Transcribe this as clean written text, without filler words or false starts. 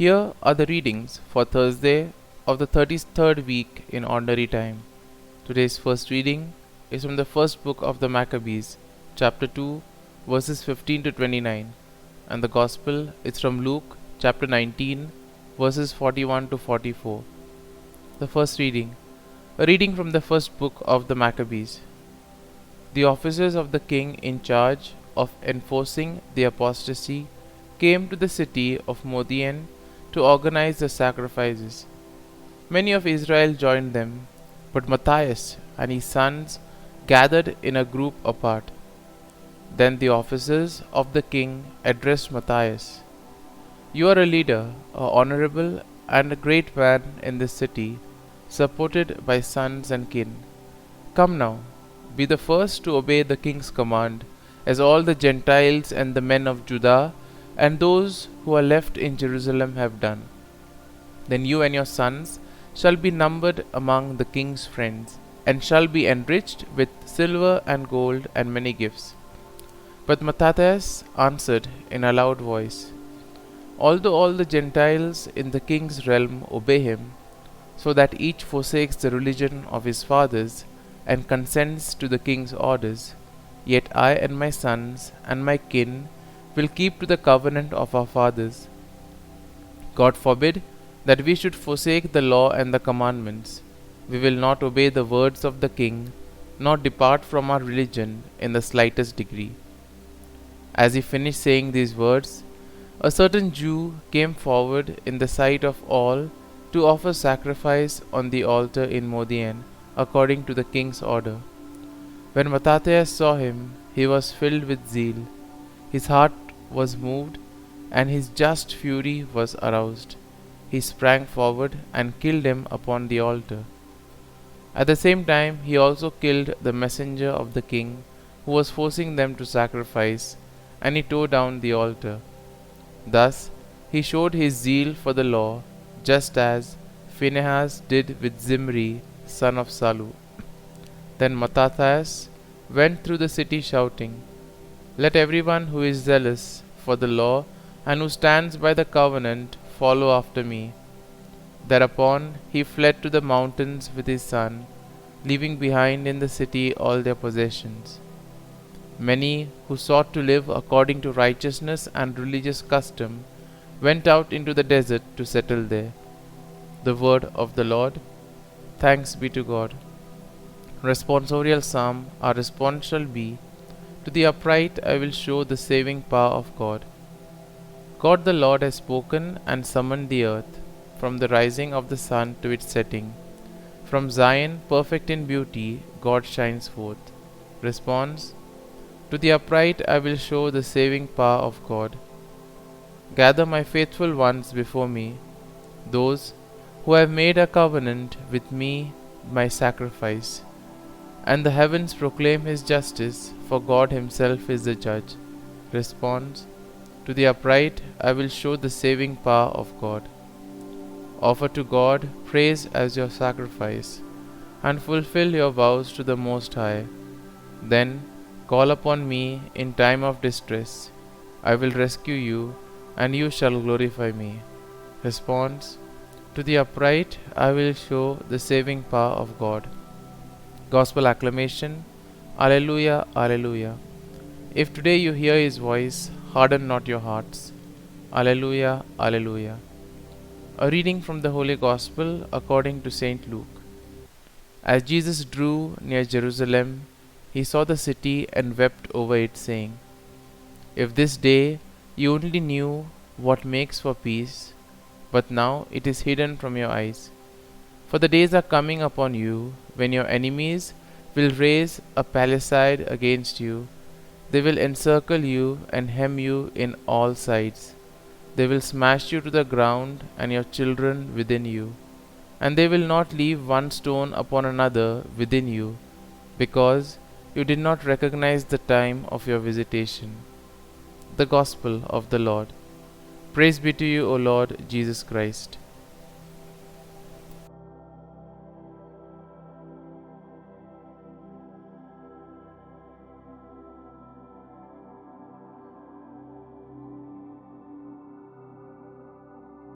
Here are the readings for Thursday of the 33rd week in Ordinary Time. Today's first reading is from the first book of the Maccabees, chapter 2, verses 15 to 29, and the Gospel is from Luke, chapter 19, verses 41 to 44. The first reading, a reading from the first book of the Maccabees. The officers of the king in charge of enforcing the apostasy came to the city of Modian to organize the sacrifices. Many of Israel joined them, but Matthias and his sons gathered in a group apart. Then the officers of the king addressed Matthias. You are a leader, a honorable and a great man in this city, supported by sons and kin. Come now, be the first to obey the king's command, as all the Gentiles and the men of Judah and those who are left in Jerusalem have done. Then you and your sons shall be numbered among the king's friends, and shall be enriched with silver and gold and many gifts. But Matthias answered in a loud voice, Although all the Gentiles in the king's realm obey him, so that each forsakes the religion of his fathers and consents to the king's orders, yet I and my sons and my kin will keep to the covenant of our fathers. God forbid that we should forsake the law and the commandments. We will not obey the words of the king, nor depart from our religion in the slightest degree. As he finished saying these words, a certain Jew came forward in the sight of all to offer sacrifice on the altar in Modian, according to the king's order. When Matthias saw him, he was filled with zeal. His heart was moved, and his just fury was aroused. He sprang forward and killed him upon the altar. At the same time, he also killed the messenger of the king, who was forcing them to sacrifice, and he tore down the altar. Thus he showed his zeal for the law, just as Phinehas did with Zimri, son of Salu. Then Matthias went through the city shouting, Let everyone who is zealous for the law and who stands by the covenant follow after me. Thereupon he fled to the mountains with his son, leaving behind in the city all their possessions. Many who sought to live according to righteousness and religious custom went out into the desert to settle there. The word of the Lord. Thanks be to God. Responsorial Psalm. Our response shall be, To the upright I will show the saving power of God. God the Lord has spoken and summoned the earth, from the rising of the sun to its setting. From Zion, perfect in beauty, God shines forth. Response. To the upright I will show the saving power of God. Gather my faithful ones before me, those who have made a covenant with me, my sacrifice. And the heavens proclaim his justice, for God himself is the judge. Response. To the upright I will show the saving power of God. Offer to God praise as your sacrifice, and fulfill your vows to the Most High. Then call upon me in time of distress. I will rescue you, and you shall glorify me. Response. To the upright I will show the saving power of God. Gospel acclamation. Alleluia, Alleluia. If today you hear his voice, harden not your hearts. Alleluia, Alleluia. A reading from the Holy Gospel according to St. Luke. As Jesus drew near Jerusalem, he saw the city and wept over it, saying, If this day you only knew what makes for peace, but now it is hidden from your eyes. For the days are coming upon you when your enemies will raise a palisade against you. They will encircle you and hem you in all sides. They will smash you to the ground and your children within you. And they will not leave one stone upon another within you, because you did not recognize the time of your visitation. The Gospel of the Lord. Praise be to you, O Lord Jesus Christ.